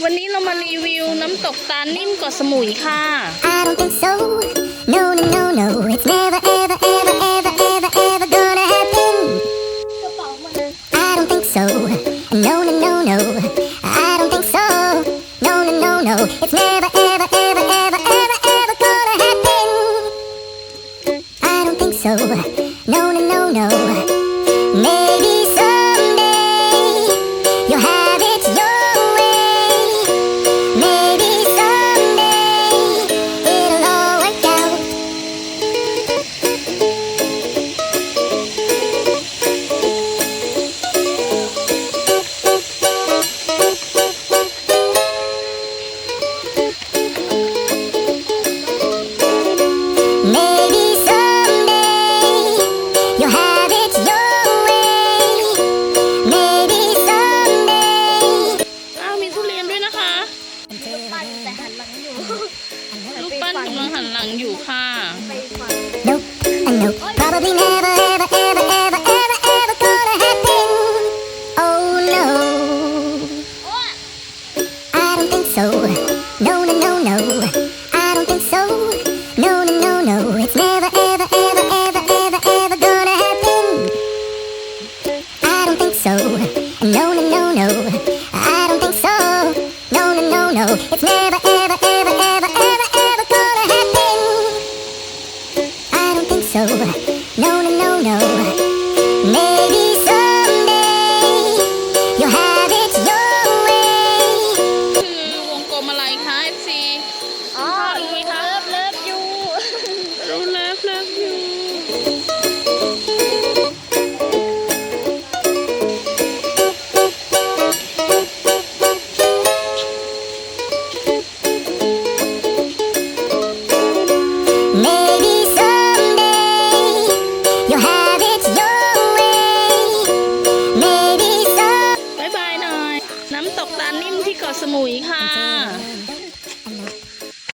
วันนี้เรามารีวิวน้ำตกตาลนิ่มเกาะสมุยค่ะ I don't think so. No, no, no, no. It's never, ever, ever, ever, ever, ever gonna happen. I don't think so. No, no, no, no. I don't think so. No, no, no, no. It's never, ever, ever, ever, ever, ever gonna happen. I don't think so. No, no, no, no. Maybe someday you'll have it your way. Maybe someday it'll all work out. Maybe someday you'll have it your way. Maybe someday. อ้าวมีทุเรียนด้วยนะคะ ปั้นแต่หันหลังอยู่ รูปปั้นกำลังหันหลังอยู่ค่ะ ไปฟัง Nope, I know. Probably never, ever, ever, ever, ever, ever gonna happen. Oh no, I don't think so. No, no, no, no. I don't think so. No, no, no, no. It's never, ever, ever, ever, ever, ever gonna happen. I don't think so. No, no, no, no. I don't think so. No, no, no, no. It's never, ever, ever, ever, ever, ever gonna happen. I don't think so. No, no, no, no. Maybe someday you'll have it your way. คือวงกลมอะไรคะ FC อ๋อ รู้ไหมคะ เลิฟอยู่ รู้เลิฟอยู่ Maybe someday you'll have it your way. Maybe some. บ๊ายบายหน่อย น้ำตกตาลนิ่มที่เกาะสมุยค่ะ Don't